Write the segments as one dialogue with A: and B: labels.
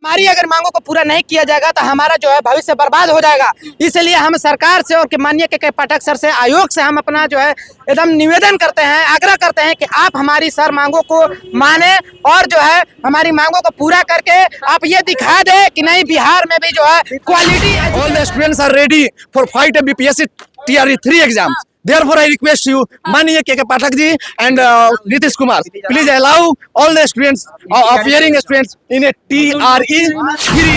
A: हमारी अगर मांगों को पूरा नहीं किया जाएगा तो हमारा जो है भविष्य बर्बाद हो जाएगा। इसलिए हम सरकार से और माननीय के पाठक सर से, आयोग से हम अपना जो है एकदम निवेदन करते हैं, आग्रह करते हैं कि आप हमारी सर मांगों को माने और जो है हमारी मांगों को पूरा करके आप ये दिखा दे कि नहीं, बिहार में भी जो है quality.
B: All the students are ready for fight a BPSC TRE 3 exams. Therefore, I request you, Maniya K. Pathak ji and Nitish Kumar, please allow all the students, appearing students in a TRE 3.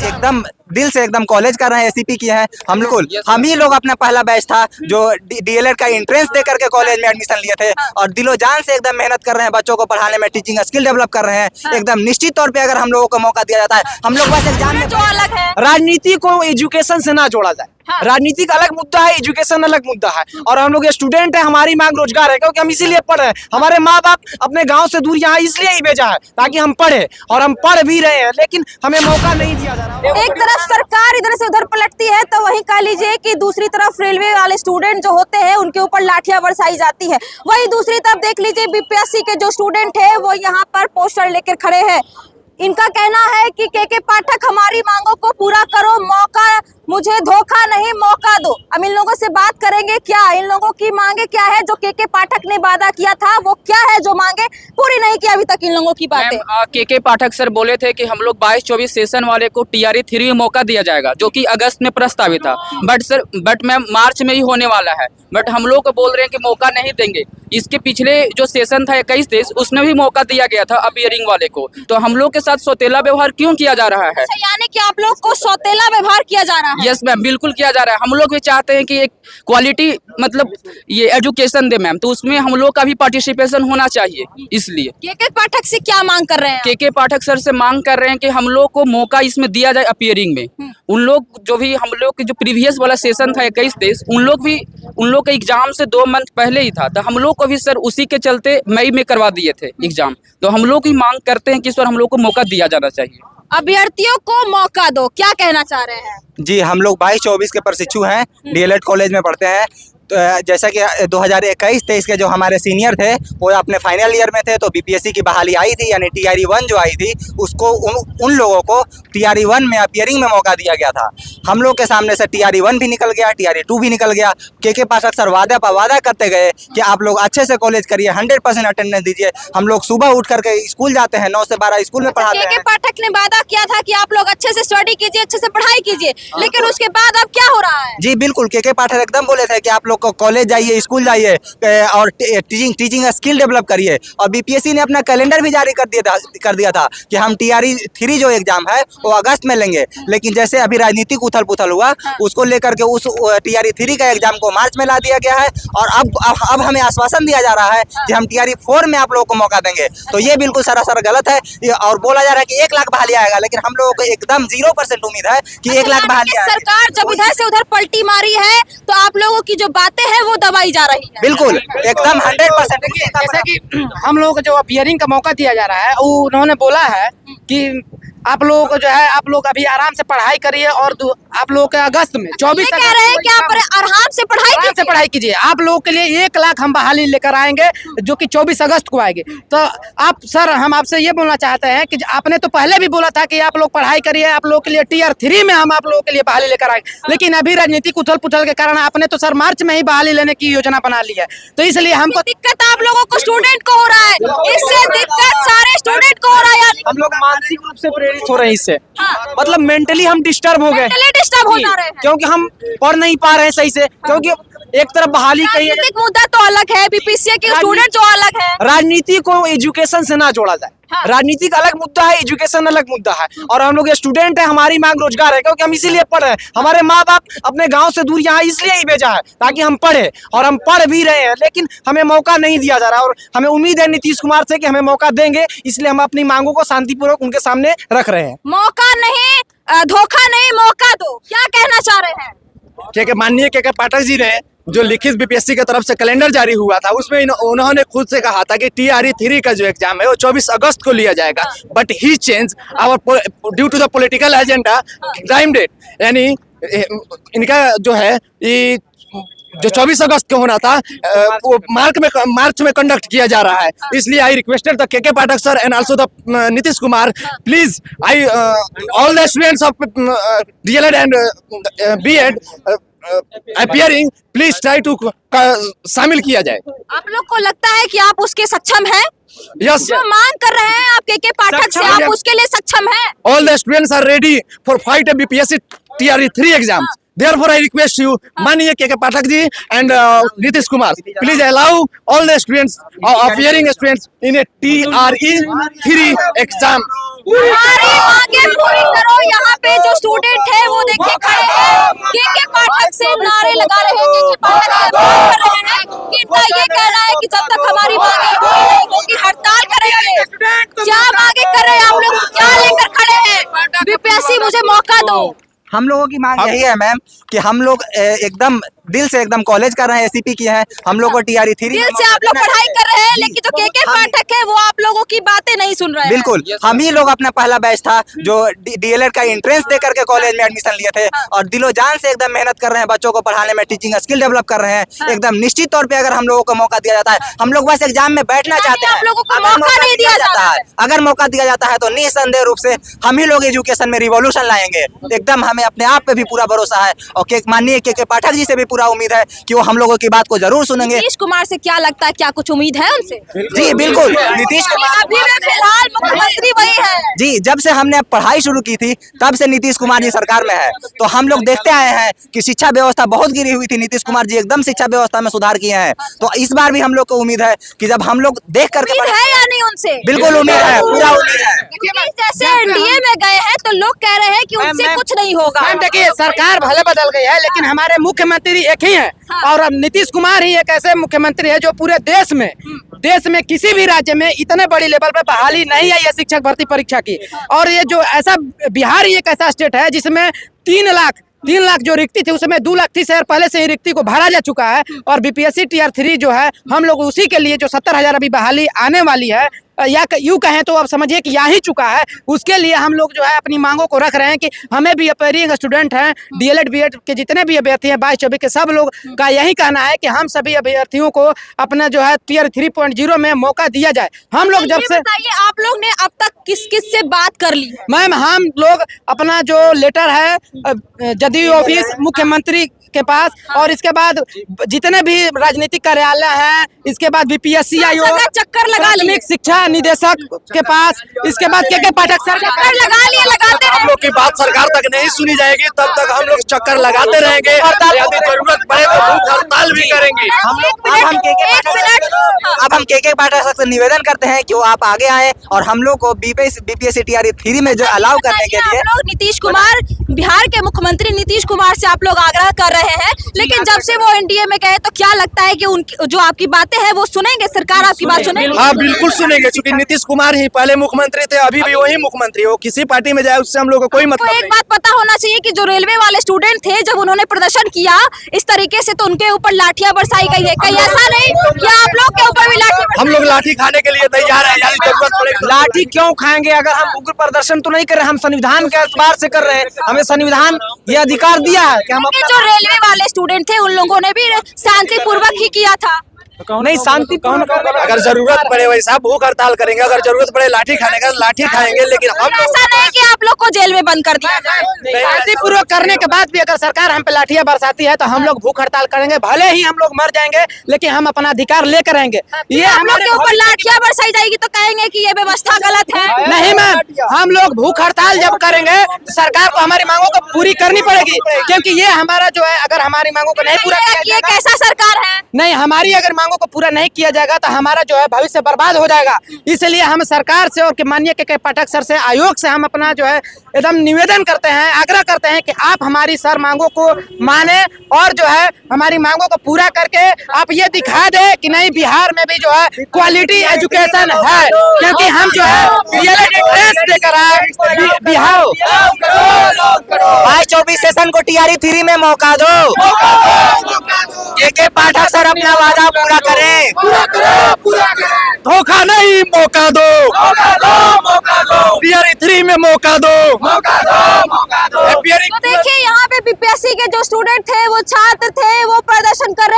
C: एकदम दिल से एकदम college कर रहे हैं, ACP किए हैं हम ही लोग अपना पहला बैच था जो डीएलएड का एंट्रेंस दे करके कॉलेज में एडमिशन लिए थे और दिलो जान से एकदम मेहनत कर रहे हैं, बच्चों को पढ़ाने में टीचिंग स्किल डेवलप कर रहे हैं। एकदम निश्चित तौर पे अगर हम लोगों को मौका दिया जाता है, हम लोग बस एग्जाम में
D: जो अलग है,
A: राजनीति को एजुकेशन से ना जोड़ा जाए। राजनीति का अलग मुद्दा है, एजुकेशन अलग मुद्दा है। और हम लोग स्टूडेंट है, हमारी मांग रोजगार है, क्योंकि हम इसीलिए पढ़ रहे हैं। हमारे माँ बाप अपने गांव से दूर यहाँ इसलिए ही भेजा है ताकि हम पढ़े, और हम पढ़ भी रहे हैं, लेकिन हमें मौका नहीं दिया जा रहा।
D: एक तरफ सरकार इधर से उधर पलटती है तो वहीं कह लीजिए कि दूसरी तरफ रेलवे वाले स्टूडेंट जो होते हैं उनके ऊपर लाठियां बरसाई जाती है। वहीं दूसरी तरफ देख लीजिए बीपीएससी के जो स्टूडेंट है वो यहाँ पर पोस्टर लेकर खड़े हैं। इनका कहना है कि के पाठक हमारी मांगों को पूरा करो, मौका मुझे धोखा नहीं, मौका दो। अब इन लोगों से बात करेंगे क्या इन लोगों की मांगे क्या है, जो के पाठक ने वादा किया था वो क्या है जो मांगे पूरी नहीं की अभी तक इन लोगों की बातें।
E: के पाठक सर बोले थे कि हम लोग 22-24 सेशन वाले को TRE 3 में मौका दिया जाएगा, जो कि अगस्त में प्रस्तावित था। बट मैम मार्च में ही होने वाला है। बट हम लोग को बोल रहे हैं कि मौका नहीं देंगे। इसके पिछले जो सेशन था 21-23 उसमें भी मौका दिया गया था अपीयरिंग वाले को। तो हम लोग के साथ सौतेला व्यवहार क्यों किया जा रहा है?
D: यानी कि आप लोग को सौतेला व्यवहार किया जा रहा है?
E: यस मैम, बिल्कुल किया जा रहा है। हम लोग भी चाहते हैं कि एक क्वालिटी मतलब ये एजुकेशन दे मैम, तो उसमें हम लोग का भी पार्टिसिपेशन होना चाहिए। इसलिए
D: के पाठक से क्या मांग कर रहे हैं?
E: के पाठक सर से मांग कर रहे हैं कि हम लोग को मौका इसमें दिया जाए अपीयरिंग में। उन लोग जो भी हम लोग के जो प्रीवियस वाला सेशन था 21-23 उन लोग का एग्जाम से 2 मंथ पहले ही था। तो हम लोग को भी सर उसी के चलते मई में करवा दिए थे एग्जाम। तो हम लोग ही मांग करते हैं कि सर हम लोग को मौका दिया जाना चाहिए।
D: अभ्यर्थियों को मौका दो, क्या कहना चाह रहे हैं?
C: जी, हम लोग 22-24 के प्रशिक्षु हैं, डीएलएड कॉलेज में पढ़ते हैं। तो जैसा कि 2021-23 के जो हमारे सीनियर थे वो अपने फाइनल ईयर में थे, तो बीपीएससी की बहाली आई थी, यानी TRE 1 जो आई थी उसको उन लोगों को TRE 1 में अपीयरिंग में मौका दिया गया था। हम लोग के सामने से TRE 1 भी निकल गया, TRE 2 भी निकल गया। के पाठक सर वादा करते गए कि आप लोग अच्छे से कॉलेज करिए, 100% अटेंडेंस दीजिए। हम लोग सुबह उठ करके स्कूल जाते हैं, 9 से 12 स्कूल में पढ़ाते हैं।
D: के पाठक ने वादा किया था कि आप लोग अच्छे से स्टडी कीजिए, अच्छे से पढ़ाई कीजिए, लेकिन उसके बाद अब क्या हो रहा है?
C: जी बिल्कुल, के पाठक एकदम बोले थे कि आप लोग को कॉलेज जाइए, स्कूल जाइए और टीचिंग स्किल डेवलप करिए। और बीपीएससी ने अपना कैलेंडर भी जारी कर दिया था कि हम TRE 3 जो एग्जाम है वो अगस्त में लेंगे। लेकिन जैसे अभी राजनीतिक उथल पुथल हुआ उसको लेकर के उस TRE 3 का एग्जाम को मार्च में ला दिया गया है। और अब हमें आश्वासन दिया जा रहा है कि हम TRE 4 में आप लोगों को मौका देंगे। तो ये बिल्कुल सरासर गलत है। और बोला जा रहा है कि 1 लाख बहाली आएगा, लेकिन हम लोगों को एकदम 0% उम्मीद है कि 1 लाख बहाली आएगा।
D: सरकार जब इधर से उधर पलटी मारी है तो आप लोगों की जो बातें हैं वो दबाई जा रही है।
C: बिल्कुल एकदम 100%।
A: जैसे कि हम लोग को जो अपीयरिंग का मौका दिया जा रहा है उन्होंने बोला है कि आप लोग को जो है आप लोग अभी आराम से पढ़ाई करिए और आप लोग के अगस्त में 24
D: कह रहे हैं कि आप आराम से
A: पढ़ाई कीजिए। आप लोगों के लिए 1 लाख हम बहाली लेकर आएंगे जो कि 24 अगस्त को आएगी। तो आप सर हम आपसे ये बोलना चाहते हैं कि आपने तो पहले भी बोला था कि आप लोग पढ़ाई करिए, आप लोगों के लिए TRE 3 में हम आप लोगों के लिए बहाली लेकर आएंगे, लेकिन अभी राजनीतिक उथल पुथल के कारण आपने तो सर मार्च में ही बहाली लेने की योजना बना ली है। तो इसलिए हमको
D: दिक्कत आप लोगों को स्टूडेंट को हो रहा है, इससे दिक्कत सारे स्टूडेंट को हो रहा है।
A: हम लोग मानसिक रूप से प्रेरित हो रहे हैं इससे, मतलब मेंटली हम डिस्टर्ब हो गए,
D: डिस्टर्ब हो जा रहे हैं
A: क्योंकि हम पढ़ नहीं पा रहे हैं सही से। क्योंकि एक तरफ बहाली कही है,
D: मुद्दा तो अलग है, बीपीएससी के स्टूडेंट जो अलग है।
A: राजनीति को एजुकेशन से ना जोड़ा जाए। राजनीति का अलग मुद्दा है, एजुकेशन अलग मुद्दा है। और हम लोग स्टूडेंट है, हमारी मांग रोजगार है, क्योंकि हम इसीलिए पढ़ रहे हैं। हमारे माँ बाप अपने गांव से दूर यहाँ इसलिए ही भेजा है ताकि हम पढ़े, और हम पढ़ भी रहे हैं, लेकिन हमें मौका नहीं दिया जा रहा। और हमें उम्मीद है नीतीश कुमार से कि हमें मौका देंगे, इसलिए हम अपनी मांगों को शांतिपूर्वक उनके सामने रख रहे हैं।
D: मौका नहीं, धोखा नहीं, मौका दो, क्या कहना चाह रहे हैं?
B: माननीय के पाठक जी ने जो लिखित बीपीएससी की तरफ से कैलेंडर जारी हुआ था उसमें उन्होंने खुद से कहा था कि TRE 3 का जो एग्जाम है वो 24 अगस्त को लिया जाएगा। But he change our due to the political agenda time date, यानी इनका जो है ये जो 24 अगस्त को होना था वो मार्च में कंडक्ट किया जा रहा है। इसलिए आई requested the K Pathak sir and also the Nitish Kumar, please I all the students of DElEd and BEd appearing, please try to शामिल किया जाए।
D: आप लोग को लगता है कि आप उसके सक्षम हैं?
B: यस,
D: जो मांग कर रहे हैं आप के पाठक से, आप उसके लिए सक्षम हैं?
B: all the students are ready for fight a BPSC TRE 3 exams. Therefore, I request you, माननीय के Pathak ji and Nitish Kumar, please allow all the students appearing students in a TRE 3 exam.
D: हमारी मांगे पूरी करो। यहाँ पे जो स्टूडेंट है वो देखिए खड़े हैं, के पाठक से नारे लगा रहे हैं, के पाठक से बात कर रहे हैं कि इनका ये कहना है कि जब तक हमारी मांगे पूरी नहीं होगी हड़ताल करेंगे। क्या मांगे कर रहे हैं आप लोग, क्या लेकर खड़े हैं? बीपीएससी मुझे मौका दो।
C: हम लोगों की मांग यही है मैम कि हम लोग एकदम दिल से एकदम कॉलेज कर रहे हैं, एसीपी किए हैं, हम लोग को TRE 3
D: दिल से आप लोग पढ़ाई कर रहे हैं, लेकिन जो के पाठक है वो आप लोगों की बातें नहीं सुन रहे हैं।
C: बिल्कुल, हम ही लोग अपना पहला बैच था जो डीएलएड का एंट्रेंस दे करके कॉलेज में एडमिशन लिए थे और दिलो जान से एकदम मेहनत कर रहे हैं, बच्चों को पढ़ाने में टीचिंग स्किल डेवलप कर रहे हैं। एकदम निश्चित तौर पे अगर हम लोगों को मौका दिया जाता है, हम लोग बस एग्जाम में बैठना चाहते हैं,
D: आप लोगों को मौका नहीं दिया जाता है।
C: अगर मौका दिया जाता है तो निसंदेह रूप से हम ही लोग एजुकेशन में रिवॉल्यूशन लाएंगे। एकदम हमें अपने आप पे भी पूरा भरोसा है और माननीय के पाठक जी से भी पूरा उम्मीद है कि वो हम लोगों की बात को जरूर सुनेंगे।
D: नीतीश कुमार से क्या लगता है, क्या कुछ उम्मीद है उनसे?
C: जी बिल्कुल, नीतीश कुमार
D: अभी में फिलहाल मुख्यमंत्री वही है।
C: जी, जब से हमने पढ़ाई शुरू की थी तब से नीतीश कुमार जी सरकार में है, तो हम लोग देखते आए हैं कि शिक्षा व्यवस्था बहुत गिरी हुई थी, नीतीश कुमार जी एकदम शिक्षा व्यवस्था में सुधार किए हैं। तो इस बार भी हम लोग को उम्मीद है कि जब हम लोग देख करके
D: उम्मीद है या नहीं उनसे?
C: बिल्कुल उम्मीद है, पूरा उम्मीद है।
D: जैसे एनडीए में गए हैं तो लोग कह रहे हैं कि उनसे कुछ नहीं होगा।
F: मैम देखिए, सरकार भले बदल गई है लेकिन हमारे मुख्यमंत्री एक ही हैं और अब नीतीश कुमार ही एक ऐसे मुख्यमंत्री है जो पूरे देश में किसी भी राज्य में इतने बड़ी लेवल पे बहाली नहीं आई है शिक्षक भर्ती परीक्षा की। और ये जो ऐसा बिहार ही एक ऐसा स्टेट है जिसमें 3 लाख जो रिक्ति थी उसमें 2 लाख 30 हजार पहले से ही रिक्ति को भरा जा चुका है। और बीपीएससी TR 3 जो है हम लोग उसी के लिए जो 70,000 अभी बहाली आने वाली है, या यूँ कहें तो अब समझिए कि आ ही चुका है, उसके लिए हम लोग जो है अपनी मांगों को रख रहे हैं कि हमें भी अपीयरिंग स्टूडेंट हैं, डीएलएड बीएड के जितने भी अभ्यर्थी हैं 22-24 के, सब लोग का यही कहना है कि हम सभी अभ्यर्थियों को अपना जो है TR 3.0 में मौका दिया जाए। हम लोग जब से
D: बताइए, आप लोग ने अब तक किस से बात कर ली?
F: मैम हम लोग अपना जो लेटर है जदयू ऑफिस मुख्यमंत्री के पास और इसके बाद जितने भी राजनीतिक कार्यालय हैं, इसके बाद बीपीएससी आयोग,
D: चक्कर लगा
F: प्राथमिक शिक्षा निदेशक के पास, इसके बाद के पाठक सर
D: चक्कर लगा लिए, लगाते
B: हम लोग की बात सरकार तक नहीं सुनी जाएगी तब तक हम लोग चक्कर लगाते रहेंगे, यदि जरूरत पड़े तो भूख हड़ताल भी करेंगे।
C: अब हम के पाठक से निवेदन करते हैं कि वो आप आगे आए और हम लोग को बीपीएससी TRE 3 में जो अलाउ करने के लिए।
D: नीतीश कुमार, बिहार के मुख्यमंत्री नीतीश कुमार से आप लोग आग्रह कर रहे हैं, लेकिन जब से वो एनडीए में गए तो क्या लगता है कि उनकी जो आपकी बातें हैं वो सुनेंगे, सरकार आपकी बात सुनेगी?
B: हाँ बिल्कुल सुनेंगे, क्योंकि नीतीश कुमार ही पहले मुख्यमंत्री थे, अभी भी वही मुख्यमंत्री है, वो किसी पार्टी में जाए उससे हम लोग को कोई मतलब नहीं।
D: एक बात पता होना चाहिए कि जो रेलवे वाले स्टूडेंट थे जब उन्होंने प्रदर्शन किया इस तरीके से तो उनके ऊपर लाठियां बरसाई गई है, कहीं ऐसा नहीं कि आप लोग के ऊपर भी लाठी?
B: हम लोग लाठी खाने के लिए तैयार है, यदि जरूरत पड़ेगी।
A: लाठी क्यों खाएंगे? अगर हम उग्र प्रदर्शन तो नहीं कर रहे, हम संविधान के एतबार से कर रहे हैं, हमें संविधान ये अधिकार दिया है कि हम
D: जो रेलवे वाले स्टूडेंट थे उन लोगों ने भी शांतिपूर्वक ही किया था।
A: नहीं, शांति
B: अगर जरूरत पड़े वैसा भूख हड़ताल करेंगे, अगर जरूरत पड़े लाठी खाने का लाठी खाएंगे, लेकिन हम
D: ऐसा नहीं कि आप लोग को जेल में बंद कर दिया जाए।
F: शांतिपूर्वक करने के बाद भी अगर सरकार हम पे लाठियां बरसाती है तो हम लोग भूख हड़ताल करेंगे, भले ही हम लोग मर जाएंगे लेकिन हम अपना अधिकार लेकर रहेंगे। ये
D: हम लोग के ऊपर लाठियां बरसाई जाएगी तो कहेंगे कि ये व्यवस्था गलत है?
F: नहीं मैम, हम लोग भूख हड़ताल जब करेंगे तो सरकार को हमारी मांगों को पूरी करनी पड़ेगी, क्योंकि ये हमारा जो है अगर हमारी मांगों को नहीं पूरा किया
D: ये कैसा सरकार है?
F: नहीं, हमारी अगर मांगों को पूरा नहीं किया जाएगा तो हमारा जो है भविष्य बर्बाद हो जाएगा। इसलिए हम सरकार से और माननीय के पाठक सर से, आयोग से हम अपना जो है एकदम निवेदन करते हैं, आग्रह करते हैं कि आप हमारी सर मांगों को माने और जो है हमारी मांगों को पूरा करके आप ये दिखा दे कि नहीं बिहार में भी जो है क्वालिटी एजुकेशन है, क्योंकि हम जो है डीएलएड एंट्रेंस देकर आए बिहार।
C: 22-24 सेशन को TRE 3 में मौका दो, के पाठक सर अपना वादा पूरा करें,
B: धोखा नहीं, मौका दो, TRE 3 में मौका दो।
D: तो देखिए यहाँ पे बीपीएससी के जो स्टूडेंट थे, वो छात्र थे, वो प्रदर्शन कर रहे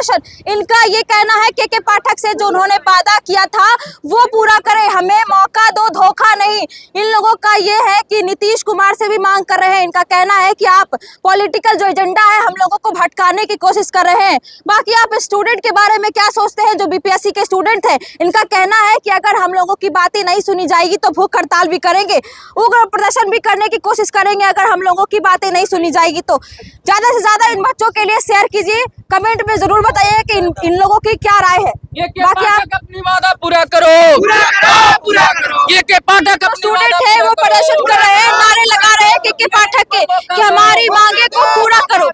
D: प्रदर्शन। इनका ये कहना है के पाठक से जो उन्होंने वादा किया था वो पूरा करें, हमें मौका दो, धोखा नहीं। इन लोगों का ये है कि नीतीश कुमार से भी मांग कर रहे हैं। इनका कहना है कि आप पॉलिटिकल जो एजेंडा है हम लोगों को भटकाने की कोशिश कर रहे हैं। बाकी आप स्टूडेंट के बारे में क्या सोचते हैं जो बीपीएससी के स्टूडेंट हैं? इनका कहना है कि अगर हम लोगों की बातें नहीं सुनी जाएगी तो भूख हड़ताल भी करेंगे, उग्र प्रदर्शन भी करने की कोशिश करेंगे अगर हम लोगों की बातें नहीं सुनी जाएगी तो। ज्यादा से ज्यादा इन बच्चों के लिए शेयर कीजिए, कमेंट में जरूर बताइए कि इन लोगों की क्या राय है। बाकी आप
E: अपनी वादा पूरा करो, पूरा करो। के पाठक
D: स्टूडेंट है वो प्रदर्शन कर रहे हैं, नारे लगा रहे हैं के पाठक के कि हमारी मांगे को पूरा करो।